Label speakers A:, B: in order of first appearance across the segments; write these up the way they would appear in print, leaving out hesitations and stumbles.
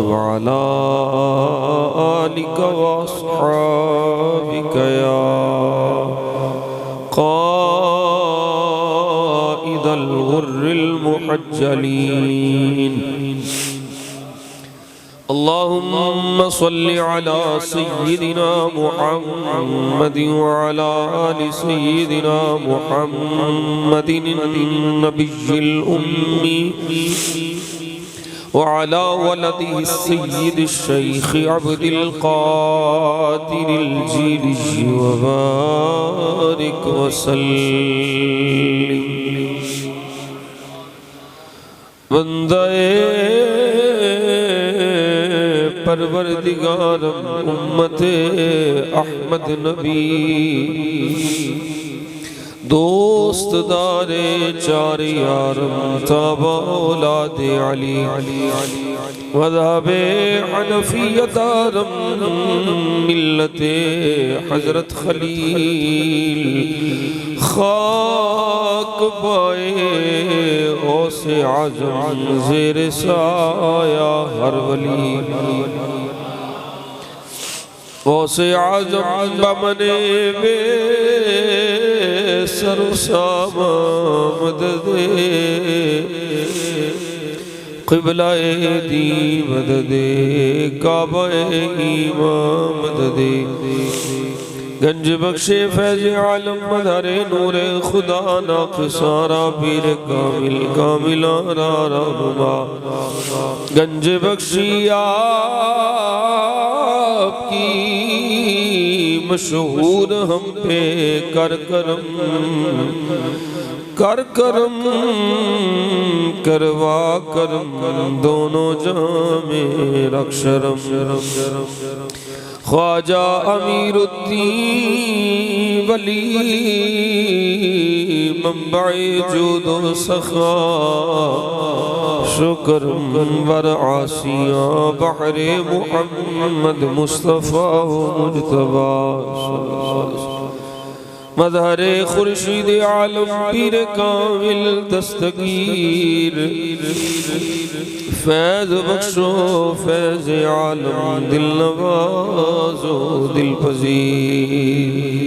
A: वअला आलिका व अस्हाबिका या क़ाइदल गुर्रिल मुहज्जलीन। अल्लाहुम्मा सल्लि अला सय्यिदिना मुहम्मद व अला आलि सय्यिदिना मुहम्मदिन नबिय्यिल उम्मी व अला वलदिहि सय्यिदि शैख़ अब्दिल क़ादिरिल जीली व बारिक व सल्लिम। बंदे परवरदिगारम उम्मते अहमद नबी दोस्त दारे चार यारम ताबा औलादे अली मज़हबे हनफियतारम मिल्लते हज़रत खलील खाक पाए गौसे आज़म ज़ेरे साया हर वली गौसे आज़म बमने बे सरसामा मददे क़िबला-ए दी मददे काबा-ए ईमान मददे गंज बख्शे फैज़ आलम मदरे नूरे खुदा नाक़सारा पीर कामिल कामिलाना रहनुमा गंज बख्शी आपकी मशहूर हम पे कर करम करवा करम दोनों जामे रक्षरम ख्वाजा अमीरुद्दीन वली मंबए जूदो सखा शुक्र वर आसिया बहरे मुहम्मद मुस्तफ़ा मुजतबा मज़हरे खुर्शीद आलम पीर कामिल दस्तगीर फैज़ बख्शो फैज़ आलम दिल नवाज़ो दिल पज़ीर।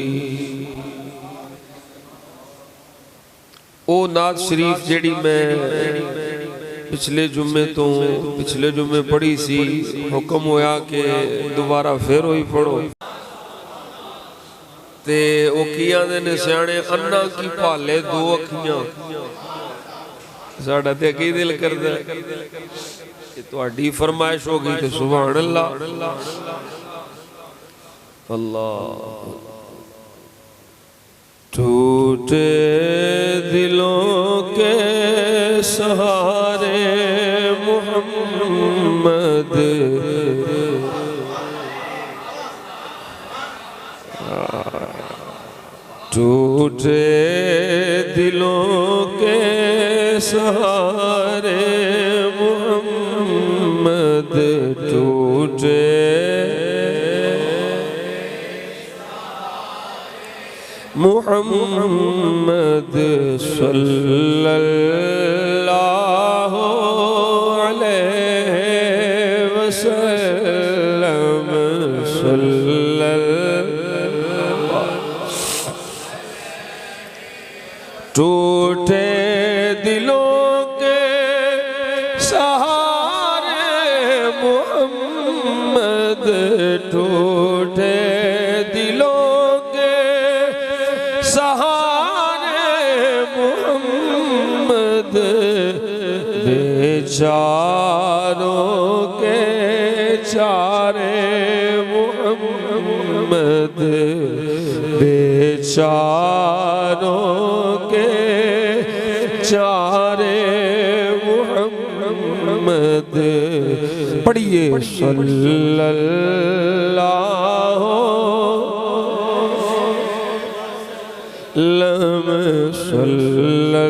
A: ओ नात शरीफ जेड़ी मैं पिछले जुम्मे पढ़ी सी हुक्म होया कि दोबारा फिर होई पढ़ो ते ओ की आंदे ने सियाणे अन्ना की भाले दो अखियां साडा ते की दिल करदा कि तुहाडी फरमाइश हो गई ते सुभान अल्लाह अल्लाह। टूटे दिलों के सहारे मुहम्मद टूटे दिलों के सहारे मुहम्मद टूटे मुहम्मद सल्लल्लाहु अलैहि वसल्लम टूटे दिलों के सहारे मुहम्मद टूटे दिलों के सहारे मुहम्मद बेचारों के चारे मुहम्मद बेचारों चारे मुहम्मद पढ़िए सल्लल्लाहु सल्लल्लाहु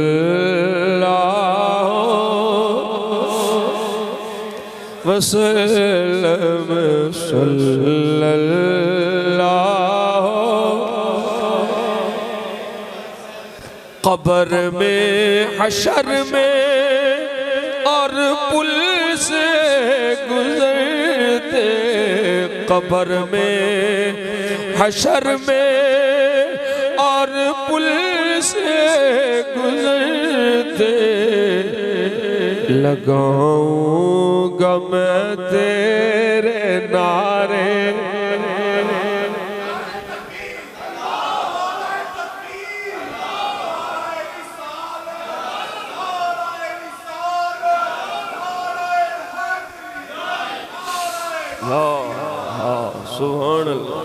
A: वसल्लम सल्लल्लाहु कब्र में हशर में और पुल से गुजर कब्र में हशर में और पुल से गुजरते लगाऊंगा मैं तेरे नारे। सुभान अल्लाह।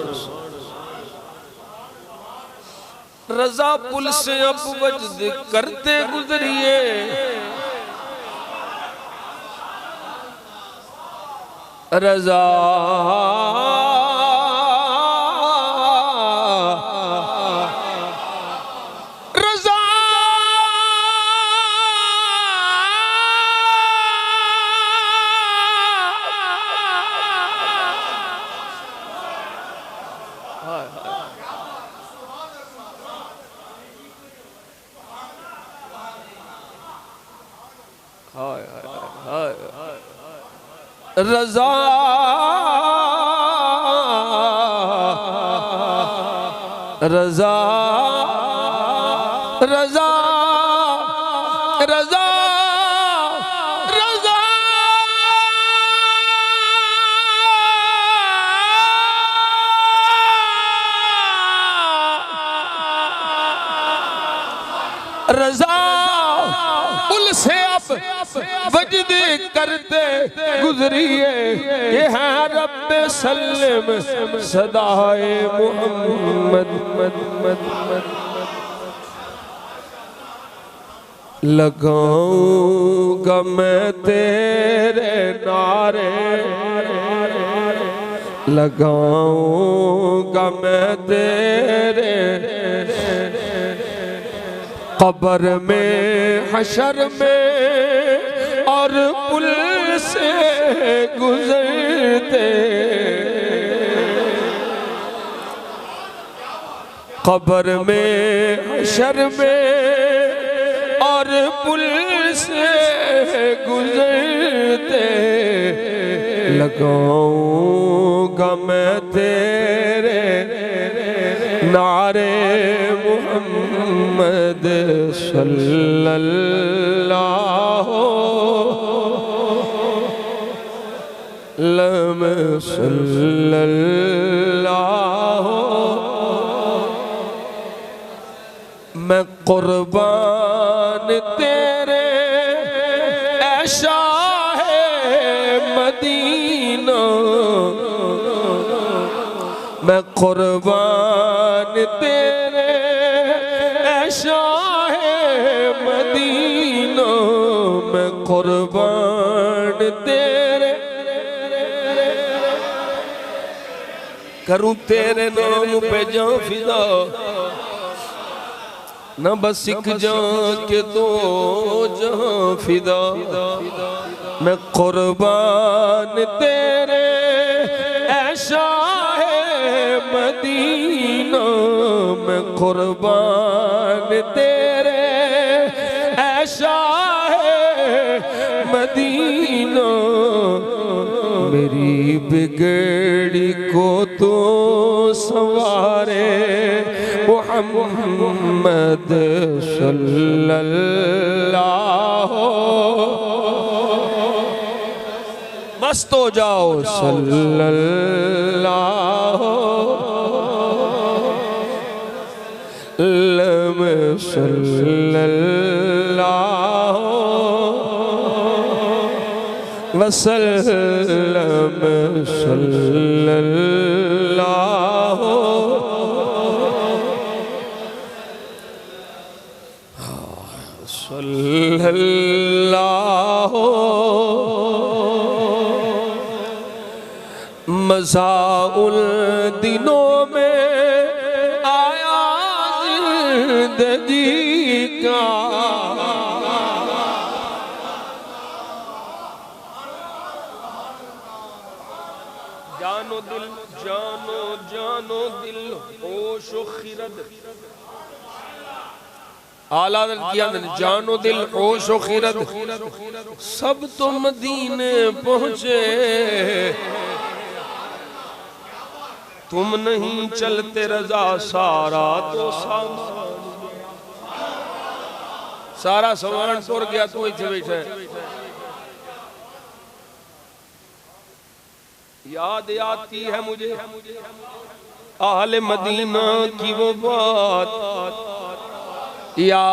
A: रजा पुल से अब वजद करते गुजरिए, रजा रजा रजा रजा रजा रजा रजा पुल से अब वजद करते गुजरिए, ये है रब्बे सल्लम सदाए मुहम्मद। लगाऊंगा मैं तेरे नारे, लगाऊंगा मैं तेरे कब्र में हशर में और पुल से गुजरते कब्र में हशर में और पुल से गुजरते लगाऊंगा मैं तेरे नारे मुहम्मद सल्लल्लाहु सल्लल्लाहु। मैं कुर्बान तेरे ऐ शाहे मदीना, मैं कुर्बान तेरे ऐ शाहे मदीना, मैं कुर्बान तेरे करूं तेरे नाम पे जान फिदा, न बस एक जान के दो जहां फिदा। मैं कुर्बान तेरे ऐ शाहे मदीना, मैं कुर्बान तेरे ऐ शाहे मदीना। मेरी बिगड़ी को तो संवारे मुहम्मद सल्लल्लाहु। मस्त हो जाओ सल्लल्लाहु सल्लल्लाहु वसल्लम सल्लल्लाहु। सल्लल्लाहु मज़ाउल दिनों में आया जिंदगी का, जानो दिल जानो जानो दिल होश खिरद। आला किया जानो दिल होश खिरद, सब तो मदीने पहुंचे। तुम नहीं चलते रजा सारा तो सारा सामान तुर गया तो इतने बैठा है। याद आती है मुझे आहले मदीना की वो बात, याद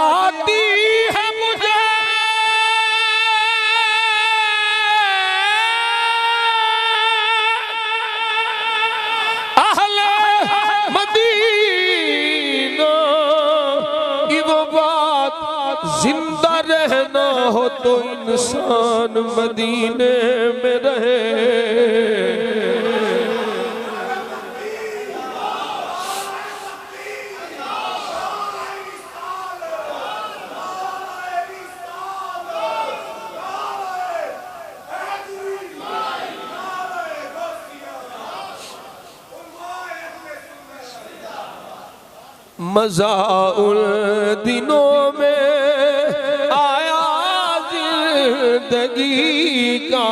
A: आती है मुझे आहले मदीना की वो बात, जिंदा रहना हो तो इंसान मदीने में रहे। मज़ा उन दिनों में आया जिंदगी का,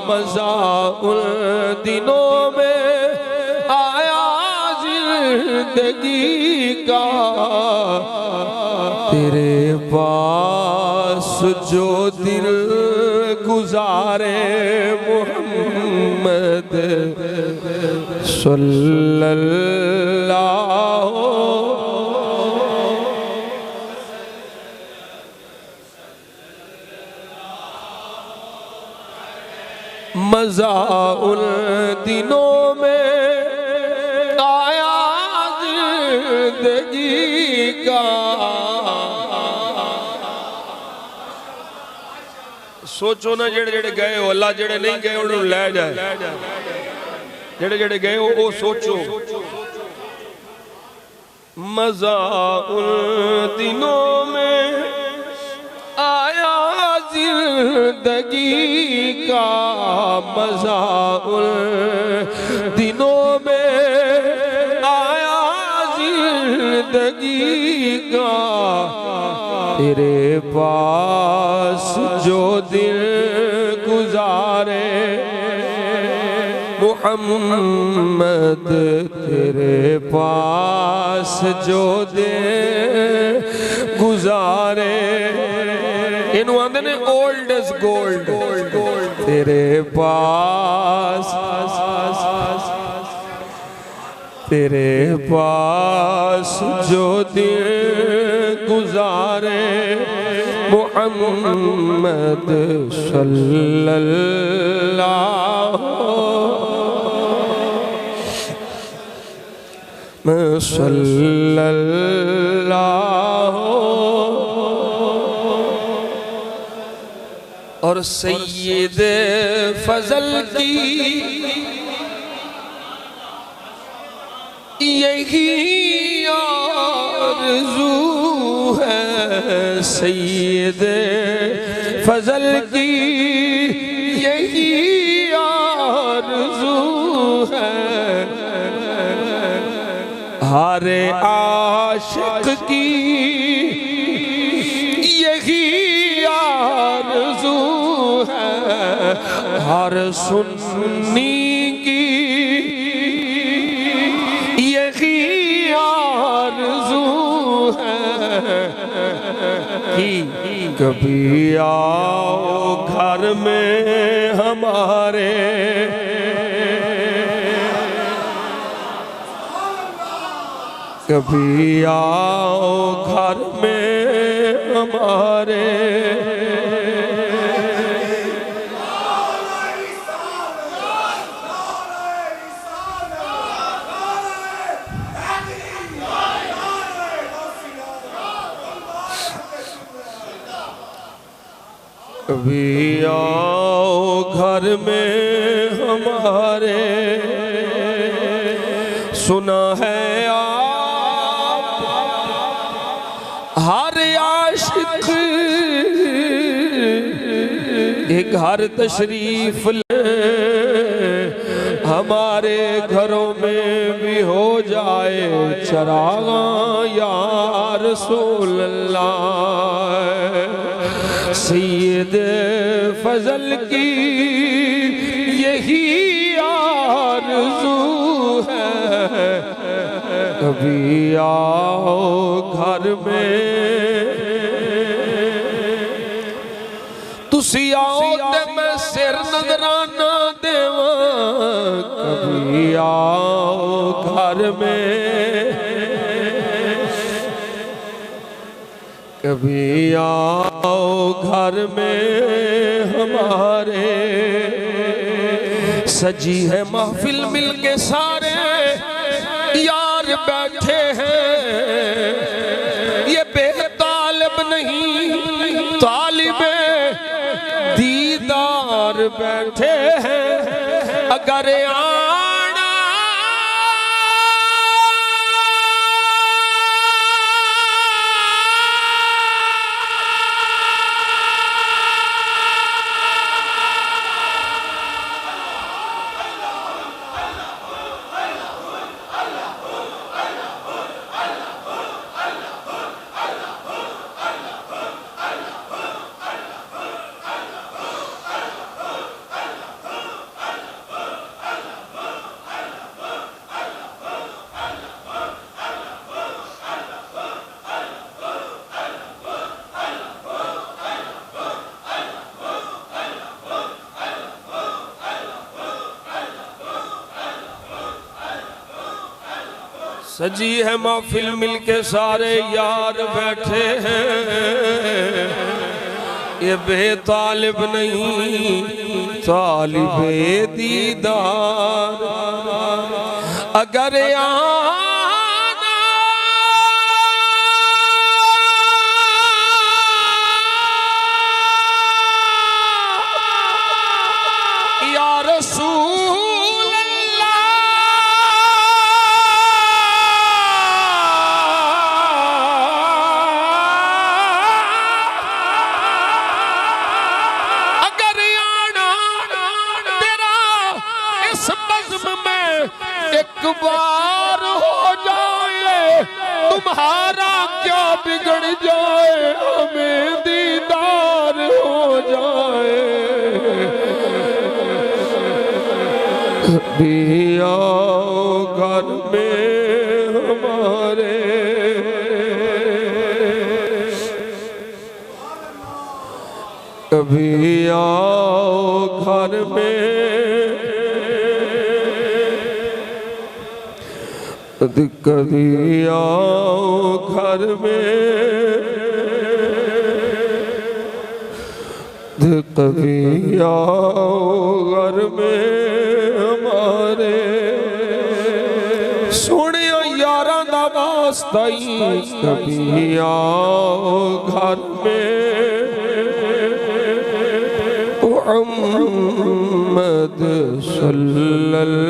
A: मज़ा उन दिनों में आया जिंदगी का, तेरे पास जो दिल गुजारे मोहम्मद सल्लल्लाहु मज़ा उन दिनों में आया जिंदगी का। सोचो ना जेड़े जेड़े गए हो अल्लाह जेड़े नहीं गए उन्होंने ले जाए, जेड़े जेड़े गए हो वो सोचो। मज़ा उन दिनों में आया जिंदगी का, मज़ा उन दिनों में आया जिंदगी का, तेरे पास जो दिल गुजारे मोहम्मद, तेरे पास जो दिल गुजारे, इन्हों आंदे ने ओल्ड इज गोल्ड, तेरे पास, तेरे पास जो दिल गुजारे मोहम्मद सल्लल्लाहु। और सैयद फजल की यही आरज़ू है, सैयद फजल की यही आरज़ू है, हर आशिक की यही आरज़ू है, हर सुन्नी की यही आरज़ू है कि कभी आओ घर में हमारे, कभी आओ घर में हमारे, कभी आओ घर में हमारे, सुना है आप हर आशिक एक घर तशरीफ ले, हमारे घरों में भी हो जाए चरागा या रसूल अल्लाह। सैयद फजल की यही आरज़ू है, कभी आओ घर में, तुसी आओ ते मैं सिर नजराना देवां, कभी आओ घर में, कभी आओ घर में हमारे। सजी है महफिल मिलके सारे यार बैठे हैं, ये बेतालिब नहीं तालिबे दीदार बैठे हैं। अगर आना सजी है महफिल मिलके सारे यार बैठे हैं, ये बेतालिब नहीं तालिबे दीदार। अगर आना या रसूल एक बार हो जाए, तुम्हारा क्या बिगड़ जाए, हमें दीदार हो जाए। कभी आओ घर में हमारे, कभी आओ घर में, कभी आओ घर में, कभी आओ घर में हमारे। सोने यारां दा वास्ता ही कभी आओ घर में। मुहम्मद सल्लल्लाहु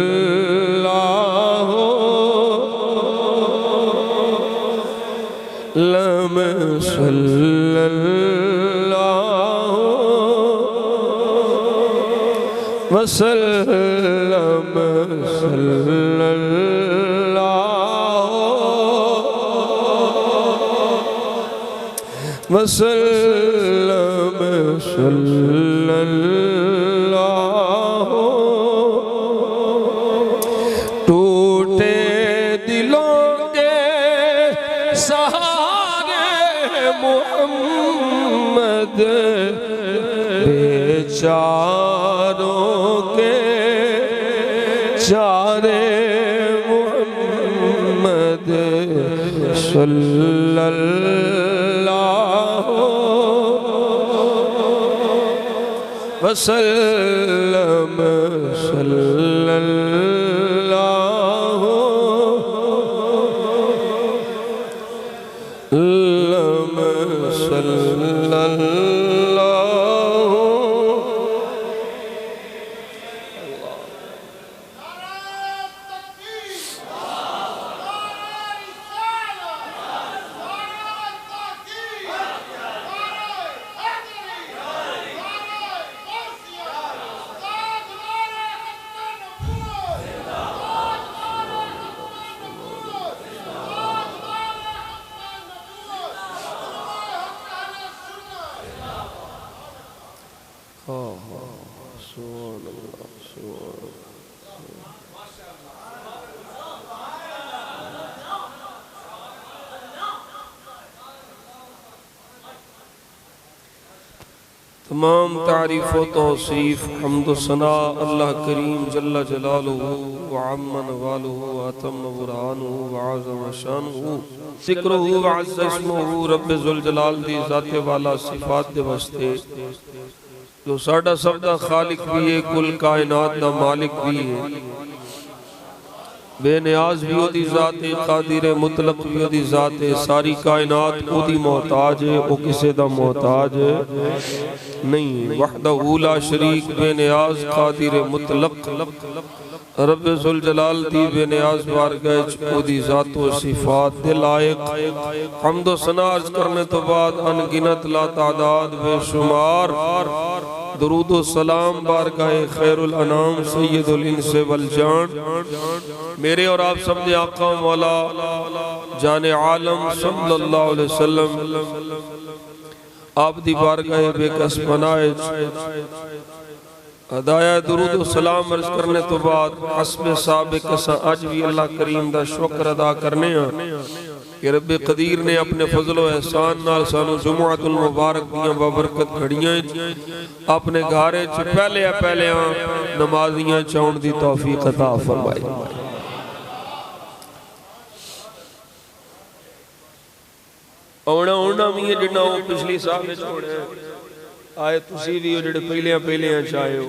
A: वसल्लम टूटे दिलों के सहारे मुहम्मद बेचारों के चारे मुहम्मद सल्लल्लाहु वसल्लम सल्लल्लाहु हाँ हाँ सुभान अल्लाह सुभान अल्लाह। तमाम तारीफ़ व तौसीफ़ हम्द सना अल्लाह करीम जल्ला जलालुहु व अम्मा नवालुहु व अतम्म बुरहानुहु व अज़म शानुहु ज़िक्रुहु व अज़्ज़ इस्मुहु रब्बे ज़ुल जलाल दी ज़ाते वाला सिफ़ात दे वास्ते जो साडा सब दा खालिक भी है, कुल कायनात दा मालिक भी है, बेनियाज भी ओदी ज़ात है, कादिर मुतलक भी ओदी ज़ात है, सारी कायनात ओदी मोहताज है, ओ किसे दा मोहताज नहीं। वहदहू ला शरीक बेनियाज कादिर मुतलक रब्बे ज़ुल जलाल दी बेनियाज बारगाह ओदी ज़ात व सिफ़ात दे लायक हम्द व सना अर्ज़ करने तो बाद अनगिनत ला तादाद बेशुमार दरूद व सलाम बारगाह खैरुल अनाम सय्यदुल इंस वल जान मेरे और आप सब दे आका मौला जाने आलम सल्लल्लाहु अलैहि वसल्लम आप दी बारगाह बेकस बनाए अदाया दुरूद व सलाम अर्ज करने तो बाद हस्बे साबिक अज भी अल्लाह करीम दा शुक्र अदा करने कि रब्बे कदीर ने अपने फजल व एहसान नाल सानू जुमुअतुल मुबारक दियां बाबरकत घड़ियां अपने घारे च पहले नमाजियां चाउण दी तौफीक अता फरमाई। औना भी है जिन्ना पिछली साल में छोड़े आए तुसी भी हो जिहड़े पहले चाहे हो।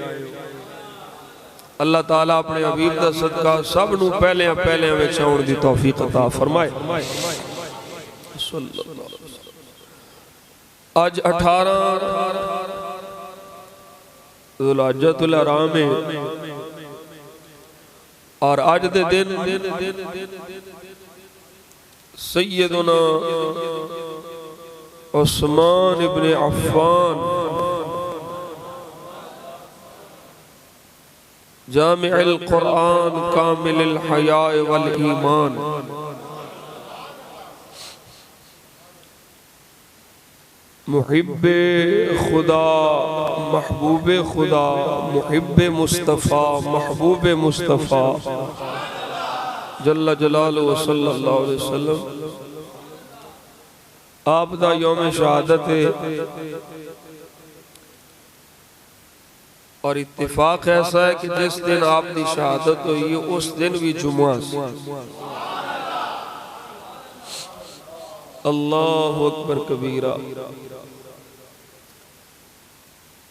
A: अल्लाह ताला अपने हबीब दा सदका सब नू पहले विच आउण दी तौफीक अता फरमाए। आज 18 ज़ुल्हिज्जतुल हराम है और आज दे दिन सैयदुना उस्मान इब्ने अफ़्फ़ान जामिउल कुरान कामिलुल हया वल ईमान मुहिब्बे खुदा महबूबे खुदा मुहिब्बे मुस्तफ़ा महबूबे मुस्तफ़ा जल्ला जलालुहु सल्लल्लाहु अलैहि वसल्लम आप दा यौम शहादत है और इत्तिफाक ऐसा है कि जिस दिन आपकी शहादत हुई उस दिन भी जुम्मा से। अल्लाहु अकबर कबीरा।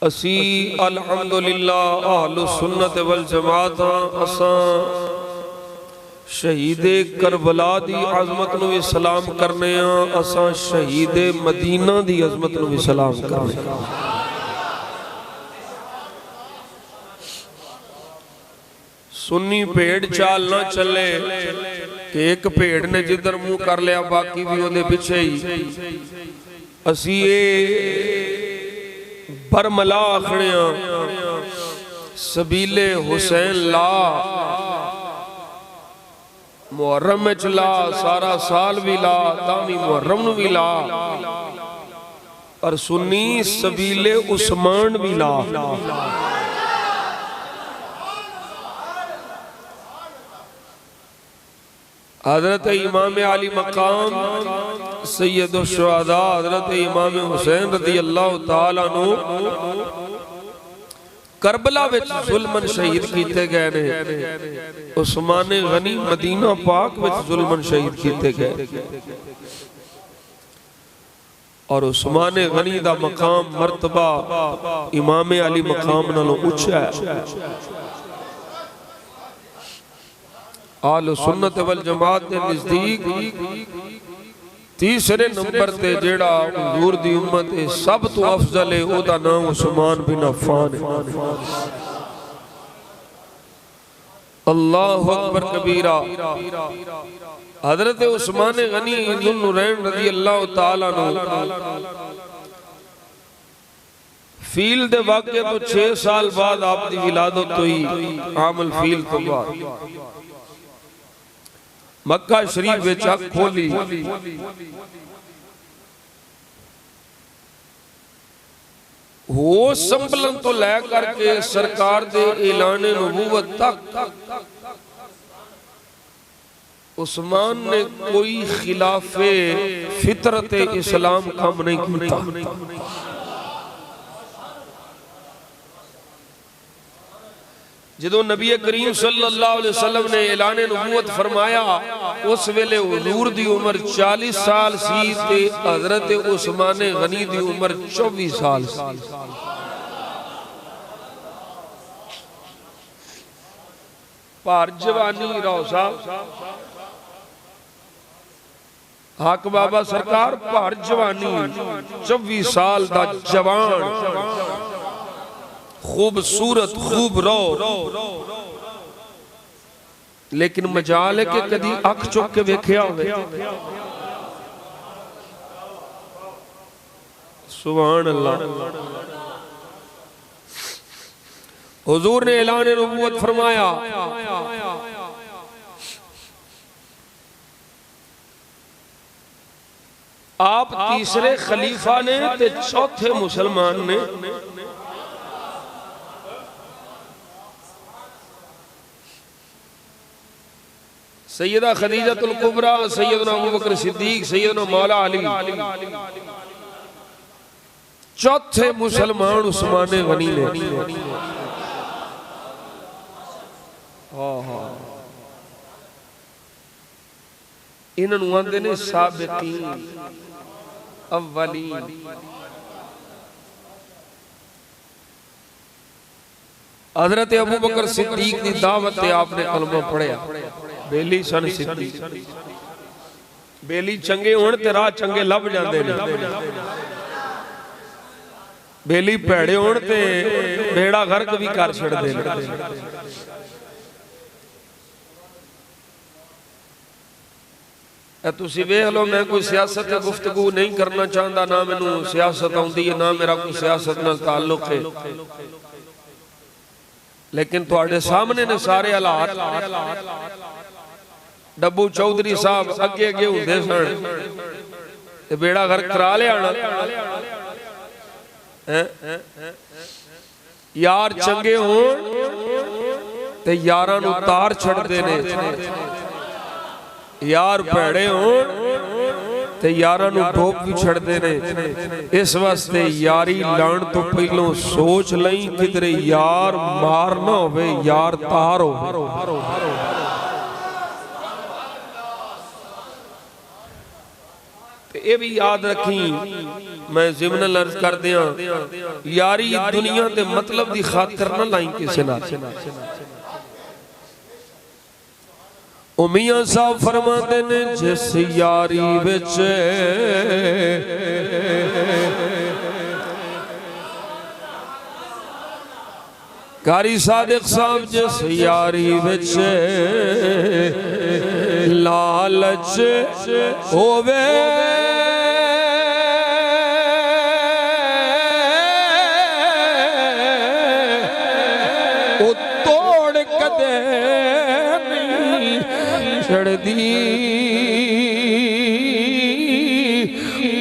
A: असी अल्हम्दुलिल्लाह अहलु सुन्नत वल जमात असा शहीदे करबला दी अजमत नूं भी सलाम करने असा शहीदे मदीना दी अजमत नूं भी सलाम करने। सुन्नी भेड़ चाल ना चले कि एक भेड़ ने जिधर मुंह कर लिया बाकी भी ओदे पिछे ही असी बरमला आखने सबीले हुसैन ला मुहर्रम में चला सारा साल भी ला तामी मुहर्रम भी ला और सुन्नी सबीले उस्मान भी ला। हजरत इमाम अली मकाम सैयदुल शुहदा हजरत इमाम हुसैन रज़ी अल्लाह तआला नु करबला विच जुल्मन शहीद कीते गए ने। उस्मान गनी मदीना पाक विच जुल्मन शहीद कीते गए और उस्मान गनी दा मकाम मर्तबा इमाम अली मकाम नालों ऊंचा है। आल सुन्नत वल जमात के नजदीक तीसरे नंबर ते जेड़ा हुजूर दी उम्मत है सब तो अफजल है ओदा नाम उस्मान बिन अफ़्फ़ान है। अल्लाहु अकबर कबीरा। हजरत उस्मान गनी ज़ुन्नुरैन रज़ी अल्लाह तआला नु फील दे वाक़े तो 6 साल बाद आपकी विलादत हुई। आमल फील तो बाद मक्का शरीफ विच अख खोली हो संभलन तो लै करके सरकार दे ऐलान नबूवत तक उस्मान ने कोई खिलाफे फितरत इस्लाम काम नहीं किया। जदों नबी करीम सल्लल्लाहु अलैहि वसल्लम ने ऐलान नबूवत फरमाया उस वेले हुजूर दी उम्र 40 साल सी ते हजरत उस्मान गनी दी उम्र 24 साल सी। भार जवानी राव साहब हक बाबा सरकार भार जवानी 24 साल दा जवान खूबसूरत खूब रो लेकिन मजाल है कि कदी अख चुक के वेख्या होवे। सुभान अल्लाह। हुजूर ने ऐलान नबूवत फरमाया आप तीसरे खलीफा ने ते चौथे मुसलमान ने। सैयदा खदीजतुल कुबरा, सैयदना अबू बकर सिद्दीक, सैयदना मौला अली, चौथे मुसलमान उस्मान गनी ने। इन्होंने आंदे ने साबिकीन अव्वलीन। हजरत अबू बकर सिद्दीक की दावत ते आपने कलमा पढ़िया। बेली सन सिद्दीक, बेली चंगे होण ते राह चंगे लभ जांदे ने, बेली भैड़े होण ते बेड़ा गर्क भी कर छड़दे ने। तुसी वेख लो, मैं कोई सियासत गुफ्तगू नहीं करना चाहता, ना मैनू सियासत आउंदी है, ना मेरा कोई सियासत नाल ताल्लुक है, लेकिन तुहाडे सामने ने सारे हालात। डब्बू चौधरी साहब अगे अगे हुंदे सन ते बेड़ा घर करा लिया यार चंगे होण ते यारां नूं तार छड्डदे ने, यार भैड़े होण ते यारां नूं डोब भी छड्डदे ने। इस वास्ते यारी लाण तो पहलों सोच लई किधरे यार मार ना होवे, यार तार होवे। ये भी याद रखी, मैं जिमन अर्ज कर दिया, यारी दुनिया के मतलब की खातिर ना लाई किसी नाल। मियां साहब फरमाते ने जिस यारी विच कारी सादिक साहब जिस यारी विच लालच होवे ओ तोड़ कदे नहीं छड़दी,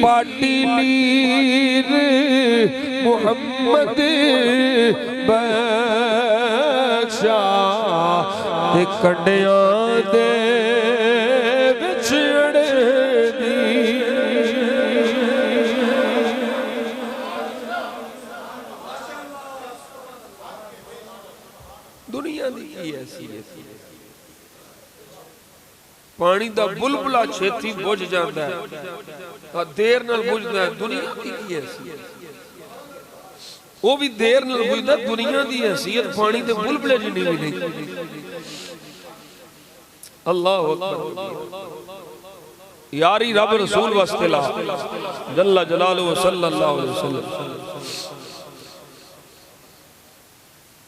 A: पाटी लीर मुहम्मद बख्शा ते कंडियां दे विछड़ दी। दुनिया दी की ऐसी पानी दा बुलबुला छेती बुझ जाता है, देर नाल बुझदा है। दुनिया दी की ऐसी वो भी देर नाल बुझदा। दुनिया दी हैसियत पानी दे बुलबुले जिन्नी भी नहीं। अल्लाह अकबर। यारी रब रसूल वास्ते ला जल्ला जलालुहु सल्लल्लाहु अलैहि वसल्लम।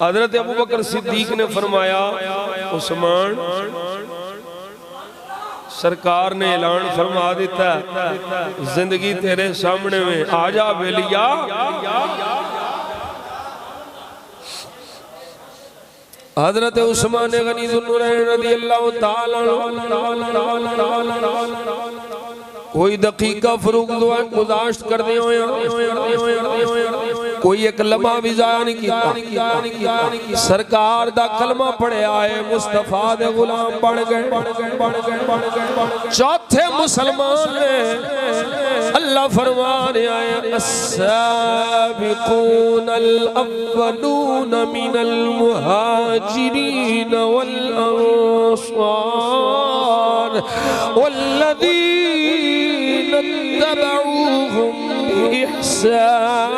A: हजरत अबू बकर सिद्दीक ने फरमाया, उस्मान सरकार ने ऐलान फरमा दिता, जिंदगी तेरे सामने में, आजा बेलिया। हजरत उस्मान गनी ज़ुन्नुरैन रज़ियल्लाहु ताला कोई दकीका फरूक गुज़ाश्त कर दिया कोई एक लम्हा भी जाया नहीं किया। सरकार दा कलमा पढ़िया है, मुस्तफा दे गुलाम बन गए। चौथे मुसलमान ने अल्लाह फरमाने आए अस्साबिकूनल अव्वलून मिनल मुहाजिरीन वल अंसार वल्लज़ीना इत्तबऊहुम बिइहसान।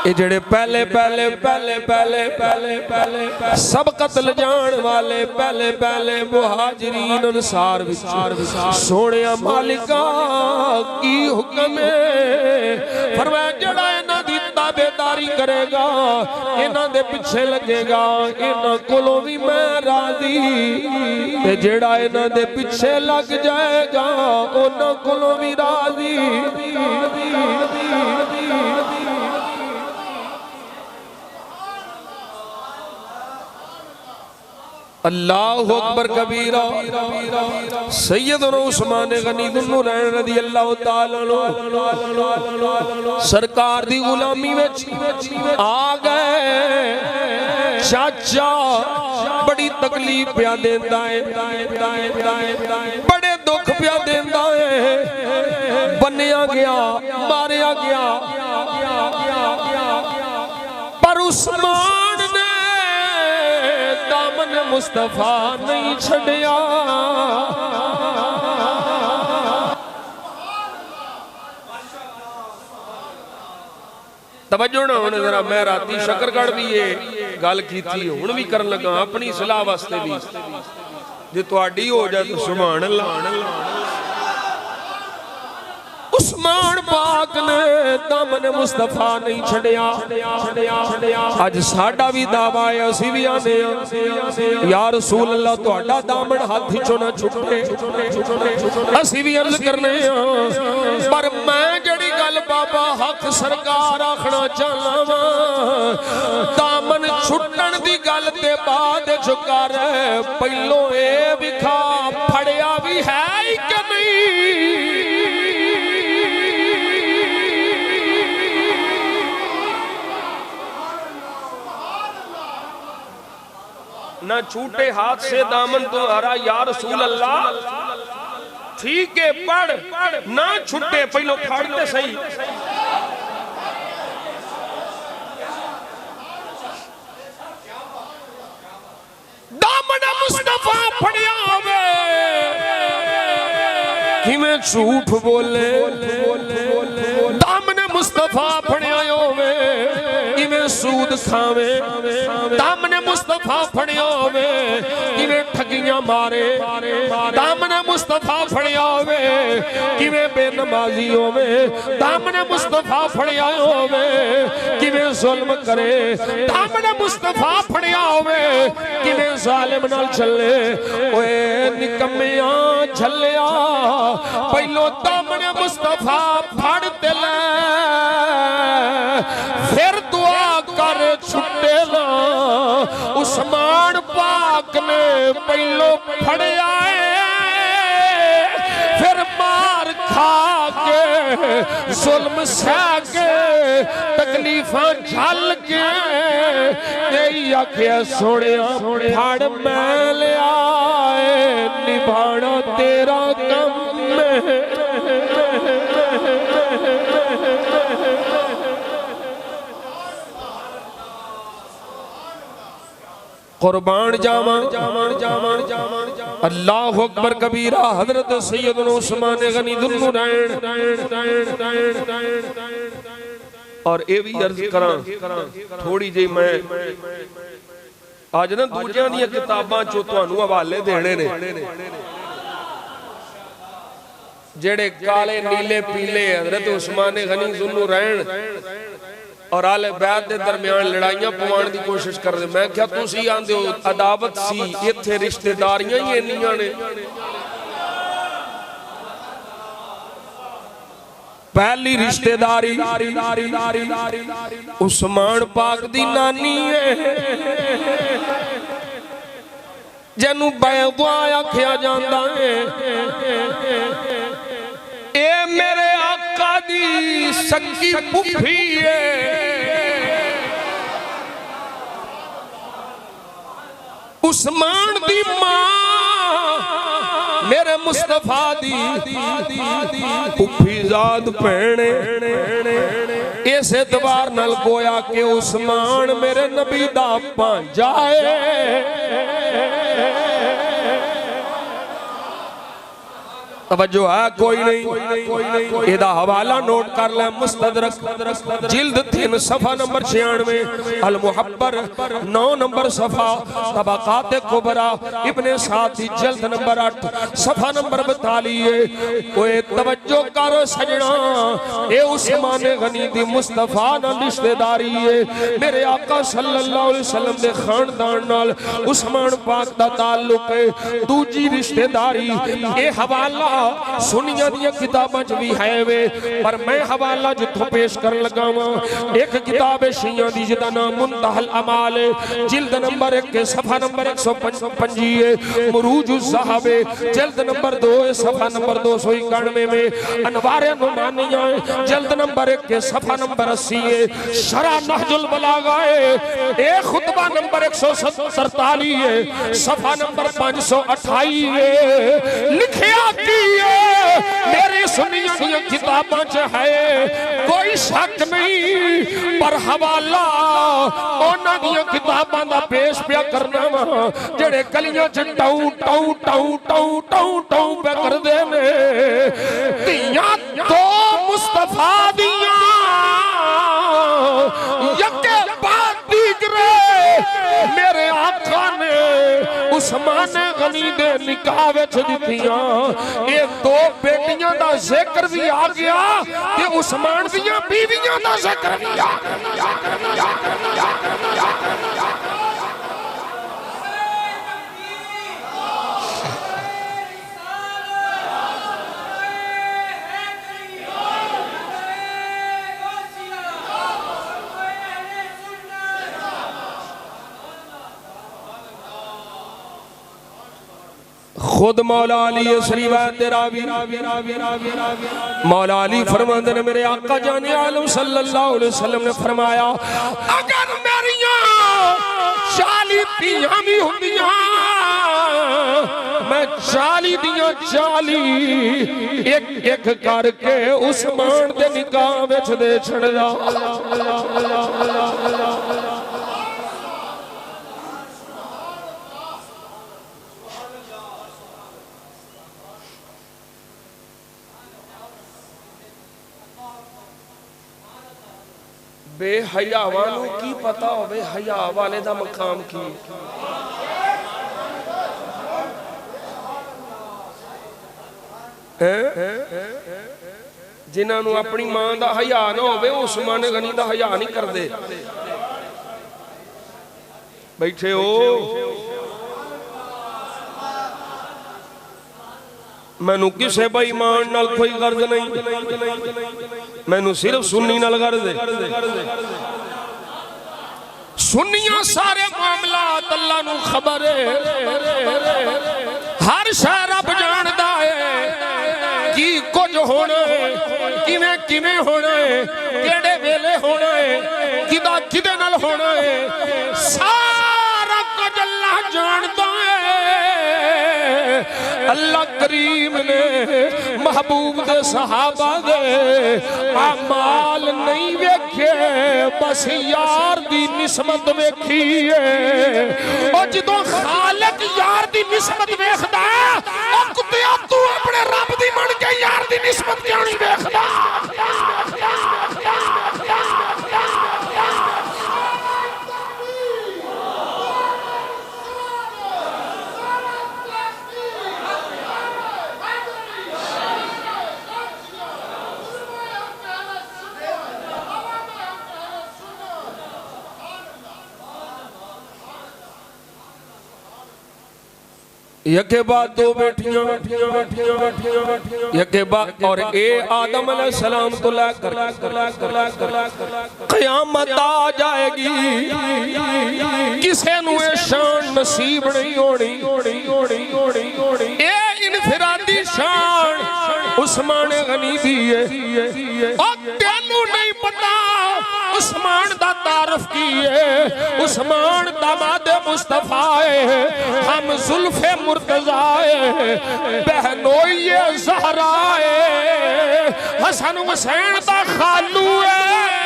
A: ये जड़े पहले पहले पहले पहले पहले पहले सब कतल जान वाले पहले पहले मुहाजिरीन अंसार सोने मालिका की हुक्म है। फरमाया जड़ा इन्हां दी ताबेदारी करेगा, इन्हां दे पिछे लगेगा, इन्हां कोलों भी मैं राजी। ते जेड़ा इन्हां दे पिछे लग जाएगा उन्हां कोलों भी राजी। अल्लाहु अकबर कबीरा। सैयदना उस्मान गनी दुन्नुरैन रज़ी अल्लाह तआला अन्हु सरकार दी गुलामी विच आ गए। चाचा बड़ी तकलीफ पिया देंदा है, बड़े दुख पिया देंदा है। बन्निया गया, मारिया गया, पर उस्मान ने दामन मुस्तफा नहीं छड़िया। तवज्जो ना होने जरा, मैं राती शकरगढ़ भी ये गल की थी, हुण भी करन लगा अपनी सलाह वास्ते भी। जे तुहाडी हो जाए तो सुभान अल्लाह। उस्मान पाक ने दामन मुस्तफा नहीं छड़िया। अज साडा भी दावा है, असी भी आने या रसूल अल्लाह तुहाडा दामन हाथ चों ना छुटे। असी भी अर्ज करने पर मैं जड़ी गल बाबा हक सरकार आखना चाहना वा, दामन छुटन दी गल ते बाद च कर पहलों ए विखा फड़िया भी है कि नहीं। ना छूटे हाथ से दामन तुम्हारा या रसूल अल्लाह। ठीक है पढ़, ना छूटे पहलो फाड़ते सही। दामन मुस्तफा फड़िया होवे किवें झूठ बोले। दामन मुस्तफा फड़िया होवे किवें सूद खावे। दामन मुस्तफा फड़िया होवे किवें ठगियां मारे। दामन मुस्तफा फड़िया होवे किवें बेनमाजी होवे। दामन मुस्तफा फड़िया होवे किवें जुल्म करे। दामन मुस्तफा फड़िया होवे किवें जालिम नाल चले। ओए निकम्मिया झल्लिया पहलो दामन मुस्तफा फड़ ते ले, फिर दुआ कर छुटे ना। उस्मान पाक ने पहलो फड़िया फिर मार खा के जुल्म सह के तकलीफां झल के यही आखिया सोनिया फड़ मैं लिया निभाना तेरा कम है। कुर्बान जावा अल्लाहु अकबर कबीरा। हजरत सैयदना उस्मान गनी दुन्नुरैन। और ये भी अर्ज करा थोड़ी जी, मैं आज ना दूजियां दी किताबां चो तुहानू हवाले देने ने जेड़े काले नीले पीले हजरत उस्मान गनी दुन्नुरैन और आले बैत के दरमियान लड़ाइयां पवाने की कोशिश कर रहे। मैं क्या तुसी आंदे हो अदावत सी, इत्थे रिश्तेदारियां ही इन्नियां ने। पहली रिश्तेदारी उस्मान पाक दी नानी है। जैनू बैदुआ आख्या जाता है, ए मेरे आका दी सकी पुफी है। उस्मान दी मां मेरे मुस्तफा दी पुफी जाद भैने। इस एतबार नाल गोया के उस्मान मेरे नबी दा भांजा है। तवज्जो है कोई नहीं, एदा हवाला नोट कर ले। मुस्तदरक जिल्द 3 सफा नंबर 96, अल मुहब्बर 9 नंबर सफा, तबकात कुबरा इब्ने सादी जिल्द नंबर 8 सफा नंबर 42। ओए तवज्जो कर सजना, ए उस्मान गनी दी मुस्तफा नाल रिश्तेदारी है। मेरे आका सल्लल्लाहु अलैहि वसल्लम दे खानदान नाल उस्मान पाक दा ताल्लुक है। दूजी रिश्तेदारी ए हवाला सुनिया दी किताबां च भी है वे, पर मैं हवाला जिथों पेश कर लगा वां। एक किताब है शिया दी जिदा नाम मुंतहल अमाल है, जिल्द नंबर 1 के सफा नंबर 155 है। मुरूजुज ज़हाब जिल्द नंबर 2 सफा नंबर 291 में। अनवार नुमानिया जिल्द नंबर 1 के सफा नंबर 80 है। शरह नहजुल बलागा है, एक खुतबा नंबर 147 है, सफा नंबर 528 है। लिखिया की मेरी सुनिया दी किताबां च है, कोई शक नहीं, पर हवाला उन्हां दी किताबां दा पेश पिया करना वा जेड़े गलियां च tau tau tau tau tau tau पे करदे ने। धीयां दो मुस्तफा दियां यके बाद दीगरे मेरे आका ने उस्मान गनी दे निकाह विच दित्तियां। ये 2 बेटियां दा जिक्र भी आ गया ते उस्मान दियां बीवियां दा जिक्र भी आ गया। खुद मौला अली इस रिवायत रावी मौला अली फरमाते ने, मेरे आका जाने आलम सल्लल्लाहु अलैहि वसल्लम ने फरमाया, अगर मेरियां 40 धीयां भी हुंदियां, मैं 40 दियां 40 एक एक करके उस्मान दे निकाह विच दे छड़दा। बेहयावां नूं की पता होवे हया वाले दा मकाम की। जिन्हां नूं अपनी मां दा हया ना होवे उस्मान गनी दा हया नहीं करदे। बैठे हो मैनू किसे बेईमान नाल कोई गर्ज नहीं, मैनू सिर्फ सुन्नी नाल गर्ज है। सुन्नियां सारे मामलात अल्लाह नू खबर है, हर शय रब जानदा है की कुछ होना है, किवें किवें होना है, केड़े वेले होना है, किदा किदे नाल होना है, सारा कुछ अल्लाह जानदा है। अल्लाह करीम ने महबूब दे सहाबा दे अमाल नहीं वेखे, बस यार दी निस्बत वेखी है। और जदों खालिक यार दी निस्बत वेखदा ओ कुत्तिया तू अपने रब दी मन के यार दी निस्बत क्यों नहीं वेखदा? यके बाद दो बेटियां, यके बाद और ए आदम अलैहिस्सलाम को लेकर क़यामत आ जाएगी, किसे नु ये शान नसीब नहीं होनी। ए इनफिरादी शान उस्मान गनी दी है और तेनू नहीं पता उस्मान दा तारफ की है। उस्मान दामाद मुस्तफा है, हम जुल्फे मुर्तजा है, बहनोई ज़हरा है, हसन हुसैन दा खालू है।